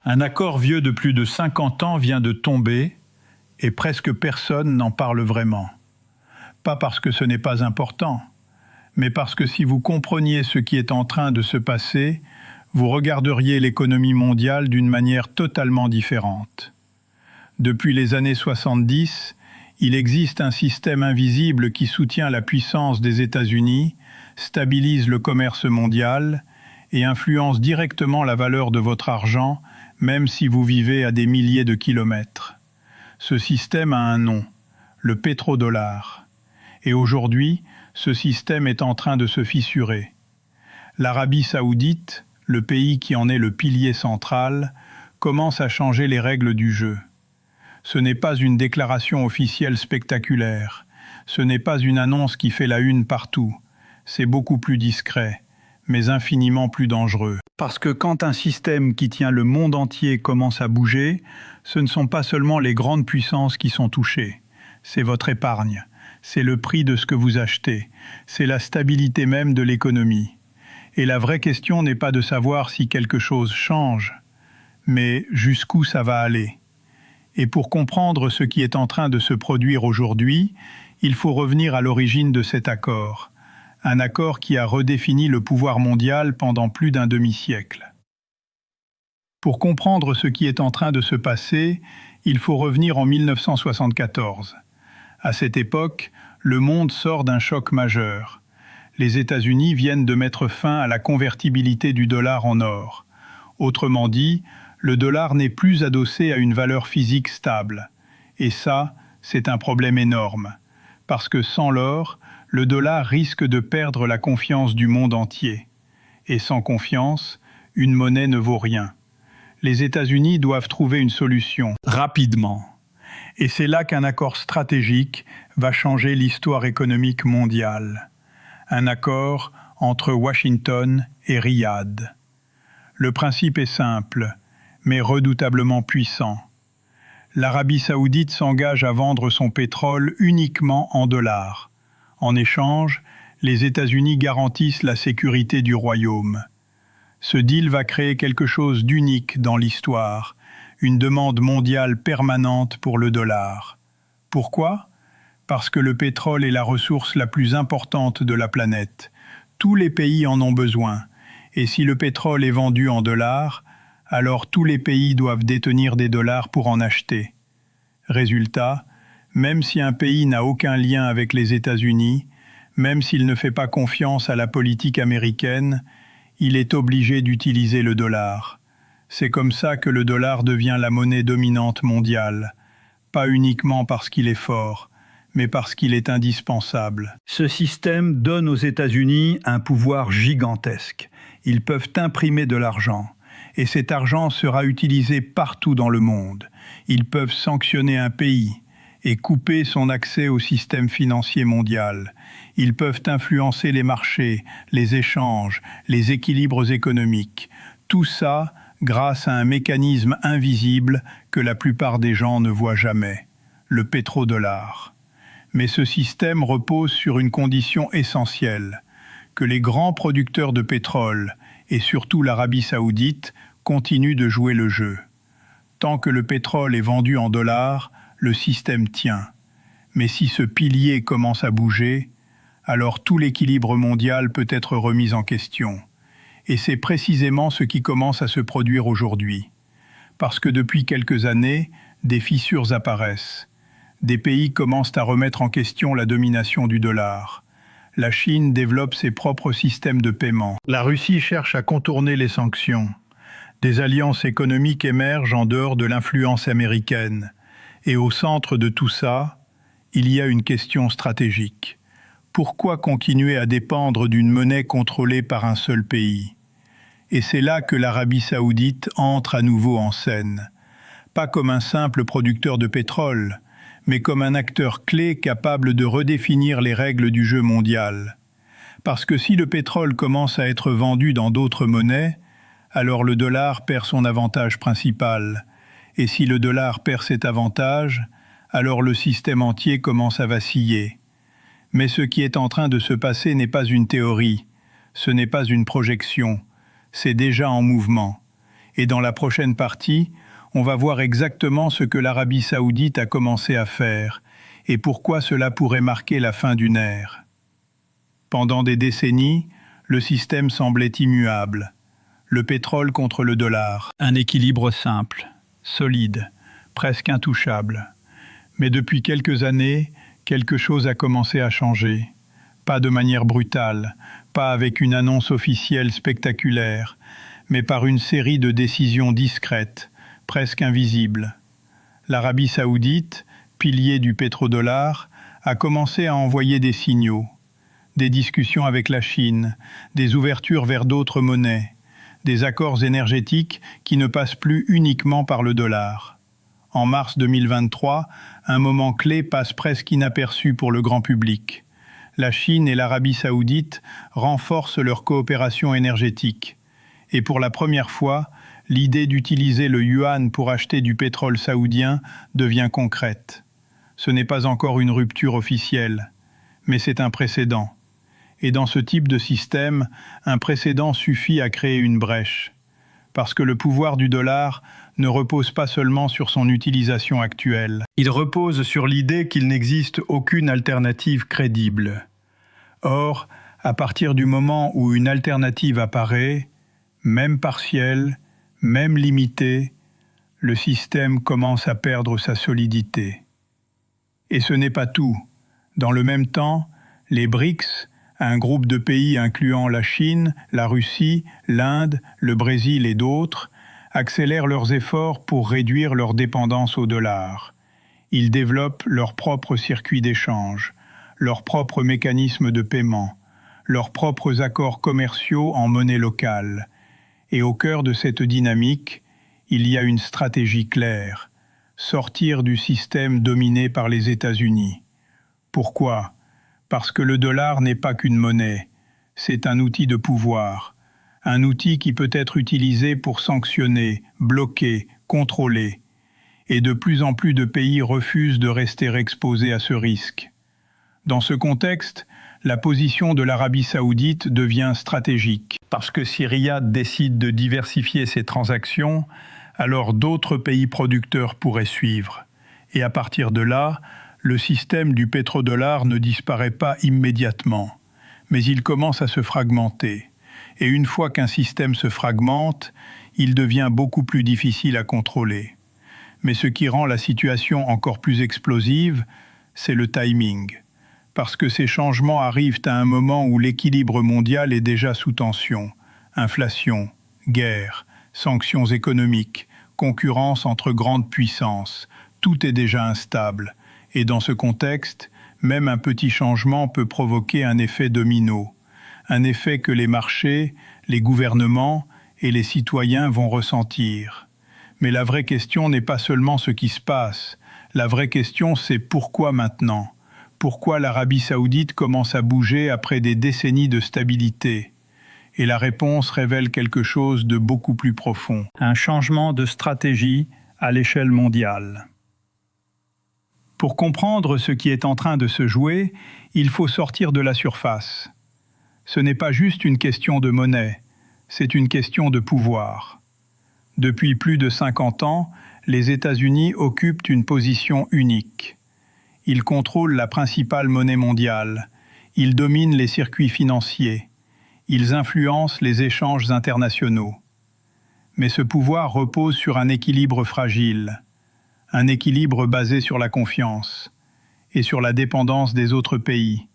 Un accord vieux de plus de 50 ans vient de tomber et presque personne n'en parle vraiment. Pas parce que ce n'est pas important, mais parce que si vous compreniez ce qui est en train de se passer, vous regarderiez l'économie mondiale d'une manière totalement différente. Depuis les années 70, il existe un système invisible qui soutient la puissance des États-Unis, stabilise le commerce mondial et influence directement la valeur de votre argent, même si vous vivez à des milliers de kilomètres. Ce système a un nom, le pétrodollar. Et aujourd'hui, ce système est en train de se fissurer. L'Arabie saoudite, le pays qui en est le pilier central, commence à changer les règles du jeu. Ce n'est pas une déclaration officielle spectaculaire, ce n'est pas une annonce qui fait la une partout, c'est beaucoup plus discret, mais infiniment plus dangereux. Parce que quand un système qui tient le monde entier commence à bouger, ce ne sont pas seulement les grandes puissances qui sont touchées, c'est votre épargne, c'est le prix de ce que vous achetez, c'est la stabilité même de l'économie. Et la vraie question n'est pas de savoir si quelque chose change, mais jusqu'où ça va aller. Et pour comprendre ce qui est en train de se produire aujourd'hui, il faut revenir à l'origine de cet accord. Un accord qui a redéfini le pouvoir mondial pendant plus d'un demi-siècle. Pour comprendre ce qui est en train de se passer, il faut revenir en 1974. À cette époque, le monde sort d'un choc majeur. Les États-Unis viennent de mettre fin à la convertibilité du dollar en or. Autrement dit, le dollar n'est plus adossé à une valeur physique stable. Et ça, c'est un problème énorme. Parce que sans l'or, le dollar risque de perdre la confiance du monde entier. Et sans confiance, une monnaie ne vaut rien. Les États-Unis doivent trouver une solution, rapidement. Et c'est là qu'un accord stratégique va changer l'histoire économique mondiale. Un accord entre Washington et Riyad. Le principe est simple, mais redoutablement puissant. L'Arabie saoudite s'engage à vendre son pétrole uniquement en dollars. En échange, les États-Unis garantissent la sécurité du royaume. Ce deal va créer quelque chose d'unique dans l'histoire, une demande mondiale permanente pour le dollar. Pourquoi ? Parce que le pétrole est la ressource la plus importante de la planète. Tous les pays en ont besoin. Et si le pétrole est vendu en dollars, alors tous les pays doivent détenir des dollars pour en acheter. Résultat, même si un pays n'a aucun lien avec les États-Unis, même s'il ne fait pas confiance à la politique américaine, il est obligé d'utiliser le dollar. C'est comme ça que le dollar devient la monnaie dominante mondiale, pas uniquement parce qu'il est fort, mais parce qu'il est indispensable. Ce système donne aux États-Unis un pouvoir gigantesque. Ils peuvent imprimer de l'argent. Et cet argent sera utilisé partout dans le monde. Ils peuvent sanctionner un pays et couper son accès au système financier mondial. Ils peuvent influencer les marchés, les échanges, les équilibres économiques. Tout ça grâce à un mécanisme invisible que la plupart des gens ne voient jamais, le pétrodollar. Mais ce système repose sur une condition essentielle, que les grands producteurs de pétrole, et surtout l'Arabie saoudite, continue de jouer le jeu. Tant que le pétrole est vendu en dollars, le système tient. Mais si ce pilier commence à bouger, alors tout l'équilibre mondial peut être remis en question. Et c'est précisément ce qui commence à se produire aujourd'hui. Parce que depuis quelques années, des fissures apparaissent. Des pays commencent à remettre en question la domination du dollar. La Chine développe ses propres systèmes de paiement. La Russie cherche à contourner les sanctions. Des alliances économiques émergent en dehors de l'influence américaine. Et au centre de tout ça, il y a une question stratégique. Pourquoi continuer à dépendre d'une monnaie contrôlée par un seul pays ? Et c'est là que l'Arabie saoudite entre à nouveau en scène. Pas comme un simple producteur de pétrole, mais comme un acteur clé capable de redéfinir les règles du jeu mondial. Parce que si le pétrole commence à être vendu dans d'autres monnaies, alors le dollar perd son avantage principal. Et si le dollar perd cet avantage, alors le système entier commence à vaciller. Mais ce qui est en train de se passer n'est pas une théorie, ce n'est pas une projection, c'est déjà en mouvement. Et dans la prochaine partie, on va voir exactement ce que l'Arabie saoudite a commencé à faire et pourquoi cela pourrait marquer la fin d'une ère. Pendant des décennies, le système semblait immuable. Le pétrole contre le dollar. Un équilibre simple, solide, presque intouchable. Mais depuis quelques années, quelque chose a commencé à changer. Pas de manière brutale, pas avec une annonce officielle spectaculaire, mais par une série de décisions discrètes, presque invisibles. L'Arabie saoudite, pilier du pétrodollar, a commencé à envoyer des signaux. Des discussions avec la Chine, des ouvertures vers d'autres monnaies, des accords énergétiques qui ne passent plus uniquement par le dollar. En mars 2023, un moment clé passe presque inaperçu pour le grand public. La Chine et l'Arabie saoudite renforcent leur coopération énergétique. Et pour la première fois, l'idée d'utiliser le yuan pour acheter du pétrole saoudien devient concrète. Ce n'est pas encore une rupture officielle, mais c'est un précédent. Et dans ce type de système, un précédent suffit à créer une brèche. Parce que le pouvoir du dollar ne repose pas seulement sur son utilisation actuelle. Il repose sur l'idée qu'il n'existe aucune alternative crédible. Or, à partir du moment où une alternative apparaît, même partielle, même limitée, le système commence à perdre sa solidité. Et ce n'est pas tout. Dans le même temps, les BRICS, un groupe de pays incluant la Chine, la Russie, l'Inde, le Brésil et d'autres, accélèrent leurs efforts pour réduire leur dépendance au dollar. Ils développent leurs propres circuits d'échange, leurs propres mécanismes de paiement, leurs propres accords commerciaux en monnaie locale. Et au cœur de cette dynamique, il y a une stratégie claire, sortir du système dominé par les États-Unis. Pourquoi ? Parce que le dollar n'est pas qu'une monnaie, c'est un outil de pouvoir, un outil qui peut être utilisé pour sanctionner, bloquer, contrôler. Et de plus en plus de pays refusent de rester exposés à ce risque. Dans ce contexte, la position de l'Arabie saoudite devient stratégique. Parce que si Riyad décide de diversifier ses transactions, alors d'autres pays producteurs pourraient suivre. Et à partir de là, le système du pétrodollar ne disparaît pas immédiatement, mais il commence à se fragmenter. Et une fois qu'un système se fragmente, il devient beaucoup plus difficile à contrôler. Mais ce qui rend la situation encore plus explosive, c'est le timing. Parce que ces changements arrivent à un moment où l'équilibre mondial est déjà sous tension. Inflation, guerre, sanctions économiques, concurrence entre grandes puissances, tout est déjà instable. Et dans ce contexte, même un petit changement peut provoquer un effet domino, un effet que les marchés, les gouvernements et les citoyens vont ressentir. Mais la vraie question n'est pas seulement ce qui se passe, la vraie question c'est pourquoi maintenant ? Pourquoi l'Arabie saoudite commence à bouger après des décennies de stabilité ? Et la réponse révèle quelque chose de beaucoup plus profond. Un changement de stratégie à l'échelle mondiale. Pour comprendre ce qui est en train de se jouer, il faut sortir de la surface. Ce n'est pas juste une question de monnaie, c'est une question de pouvoir. Depuis plus de 50 ans, les États-Unis occupent une position unique. Ils contrôlent la principale monnaie mondiale, ils dominent les circuits financiers, ils influencent les échanges internationaux. Mais ce pouvoir repose sur un équilibre fragile. Un équilibre basé sur la confiance et sur la dépendance des autres pays.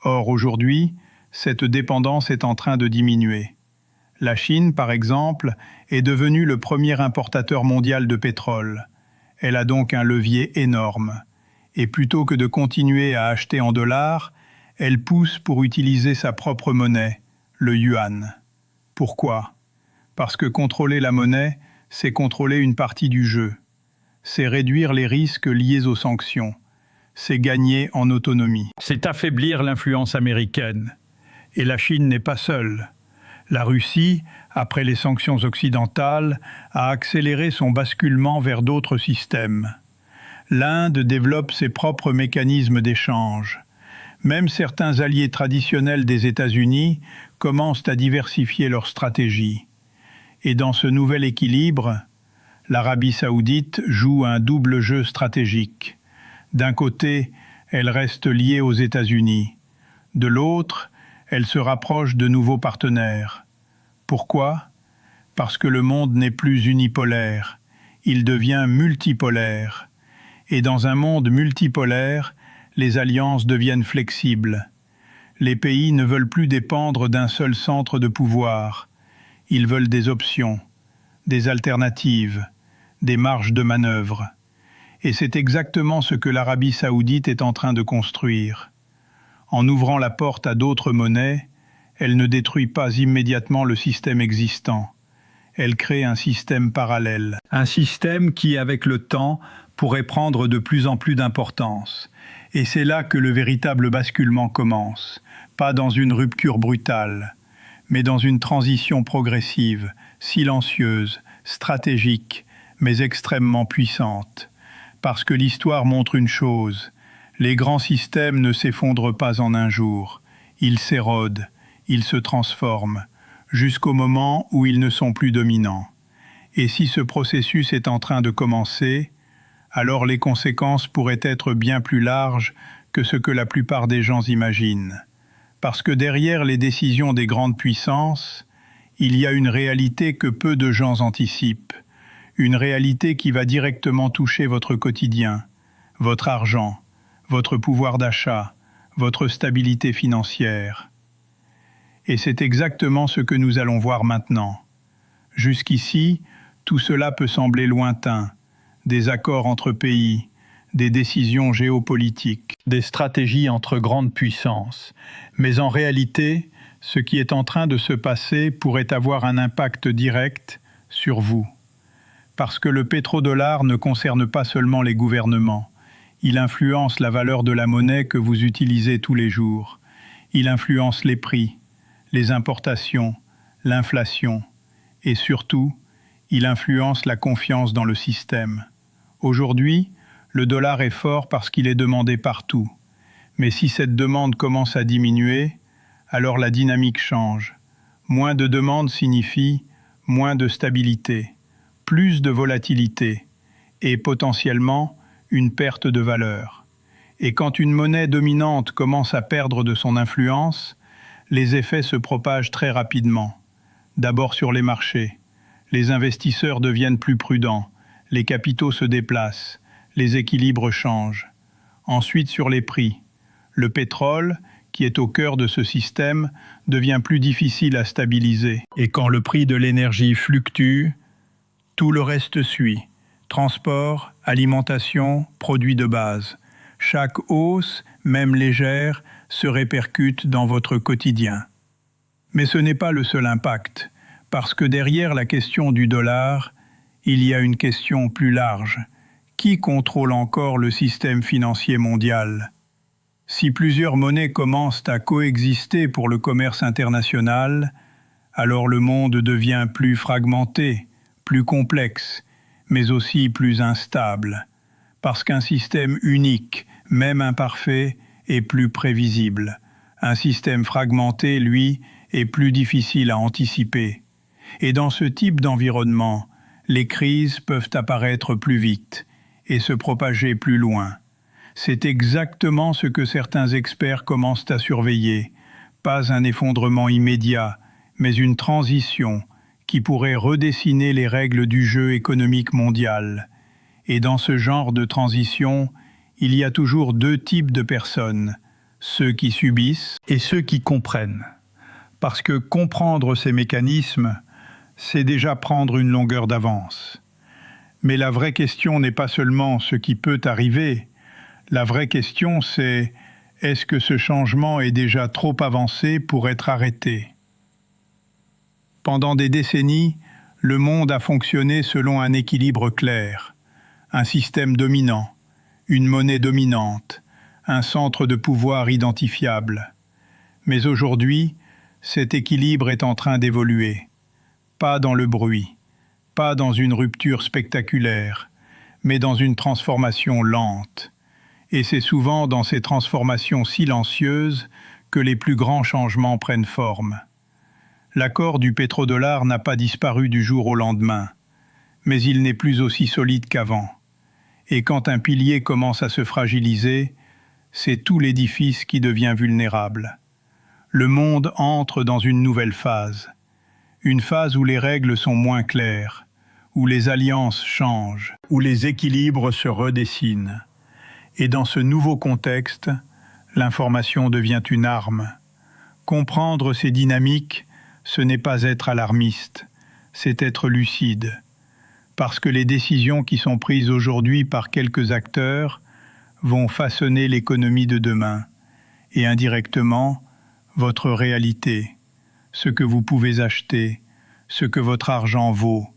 Or, aujourd'hui, cette dépendance est en train de diminuer. La Chine, par exemple, est devenue le premier importateur mondial de pétrole. Elle a donc un levier énorme. Et plutôt que de continuer à acheter en dollars, elle pousse pour utiliser sa propre monnaie, le yuan. Pourquoi ? Parce que contrôler la monnaie, c'est contrôler une partie du jeu. C'est réduire les risques liés aux sanctions. C'est gagner en autonomie. C'est affaiblir l'influence américaine. Et la Chine n'est pas seule. La Russie, après les sanctions occidentales, a accéléré son basculement vers d'autres systèmes. L'Inde développe ses propres mécanismes d'échange. Même certains alliés traditionnels des États-Unis commencent à diversifier leur stratégie. Et dans ce nouvel équilibre, l'Arabie saoudite joue un double jeu stratégique. D'un côté, elle reste liée aux États-Unis. De l'autre, elle se rapproche de nouveaux partenaires. Pourquoi ? Parce que le monde n'est plus unipolaire, il devient multipolaire. Et dans un monde multipolaire, les alliances deviennent flexibles. Les pays ne veulent plus dépendre d'un seul centre de pouvoir. Ils veulent des options, des alternatives, des marges de manœuvre. Et c'est exactement ce que l'Arabie saoudite est en train de construire. En ouvrant la porte à d'autres monnaies, elle ne détruit pas immédiatement le système existant. Elle crée un système parallèle. Un système qui, avec le temps, pourrait prendre de plus en plus d'importance. Et c'est là que le véritable basculement commence. Pas dans une rupture brutale, mais dans une transition progressive, silencieuse, stratégique, mais extrêmement puissante. Parce que l'histoire montre une chose, les grands systèmes ne s'effondrent pas en un jour. Ils s'érodent, ils se transforment, jusqu'au moment où ils ne sont plus dominants. Et si ce processus est en train de commencer, alors les conséquences pourraient être bien plus larges que ce que la plupart des gens imaginent. Parce que derrière les décisions des grandes puissances, il y a une réalité que peu de gens anticipent. Une réalité qui va directement toucher votre quotidien, votre argent, votre pouvoir d'achat, votre stabilité financière. Et c'est exactement ce que nous allons voir maintenant. Jusqu'ici, tout cela peut sembler lointain. Des accords entre pays, des décisions géopolitiques, des stratégies entre grandes puissances. Mais en réalité, ce qui est en train de se passer pourrait avoir un impact direct sur vous. Parce que le pétrodollar ne concerne pas seulement les gouvernements. Il influence la valeur de la monnaie que vous utilisez tous les jours. Il influence les prix, les importations, l'inflation. Et surtout, il influence la confiance dans le système. Aujourd'hui, le dollar est fort parce qu'il est demandé partout. Mais si cette demande commence à diminuer, alors la dynamique change. Moins de demande signifie moins de stabilité, plus de volatilité et potentiellement une perte de valeur. Et quand une monnaie dominante commence à perdre de son influence, les effets se propagent très rapidement. D'abord sur les marchés. Les investisseurs deviennent plus prudents, les capitaux se déplacent, les équilibres changent. Ensuite sur les prix. Le pétrole, qui est au cœur de ce système, devient plus difficile à stabiliser. Et quand le prix de l'énergie fluctue, tout le reste suit. Transport, alimentation, produits de base. Chaque hausse, même légère, se répercute dans votre quotidien. Mais ce n'est pas le seul impact, parce que derrière la question du dollar, il y a une question plus large. Qui contrôle encore le système financier mondial ? Si plusieurs monnaies commencent à coexister pour le commerce international, alors le monde devient plus fragmenté, plus complexe, mais aussi plus instable, parce qu'un système unique, même imparfait, est plus prévisible. Un système fragmenté, lui, est plus difficile à anticiper. Et dans ce type d'environnement, les crises peuvent apparaître plus vite et se propager plus loin. C'est exactement ce que certains experts commencent à surveiller. Pas un effondrement immédiat, mais une transition qui pourrait redessiner les règles du jeu économique mondial. Et dans ce genre de transition, il y a toujours deux types de personnes, ceux qui subissent et ceux qui comprennent. Parce que comprendre ces mécanismes, c'est déjà prendre une longueur d'avance. Mais la vraie question n'est pas seulement ce qui peut arriver. La vraie question, c'est est-ce que ce changement est déjà trop avancé pour être arrêté ? Pendant des décennies, le monde a fonctionné selon un équilibre clair, un système dominant, une monnaie dominante, un centre de pouvoir identifiable. Mais aujourd'hui, cet équilibre est en train d'évoluer. Pas dans le bruit, pas dans une rupture spectaculaire, mais dans une transformation lente. Et c'est souvent dans ces transformations silencieuses que les plus grands changements prennent forme. L'accord du pétrodollar n'a pas disparu du jour au lendemain, mais il n'est plus aussi solide qu'avant. Et quand un pilier commence à se fragiliser, c'est tout l'édifice qui devient vulnérable. Le monde entre dans une nouvelle phase. Une phase où les règles sont moins claires, où les alliances changent, où les équilibres se redessinent. Et dans ce nouveau contexte, l'information devient une arme. Comprendre ces dynamiques, ce n'est pas être alarmiste, c'est être lucide. Parce que les décisions qui sont prises aujourd'hui par quelques acteurs vont façonner l'économie de demain, et indirectement, votre réalité, ce que vous pouvez acheter, ce que votre argent vaut,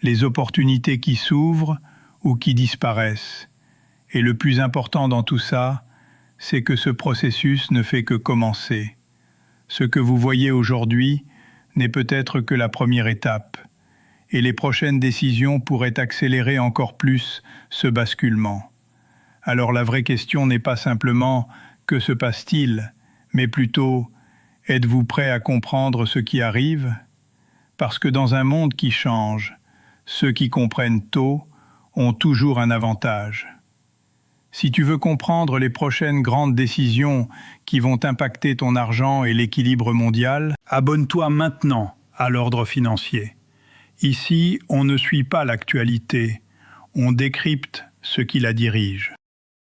les opportunités qui s'ouvrent ou qui disparaissent. Et le plus important dans tout ça, c'est que ce processus ne fait que commencer. Ce que vous voyez aujourd'hui n'est peut-être que la première étape, et les prochaines décisions pourraient accélérer encore plus ce basculement. Alors la vraie question n'est pas simplement « que se passe-t-il ?», mais plutôt « êtes-vous prêt à comprendre ce qui arrive ?» Parce que dans un monde qui change, ceux qui comprennent tôt ont toujours un avantage. Si tu veux comprendre les prochaines grandes décisions qui vont impacter ton argent et l'équilibre mondial, abonne-toi maintenant à l'Ordre Financier. Ici, on ne suit pas l'actualité, on décrypte ce qui la dirige.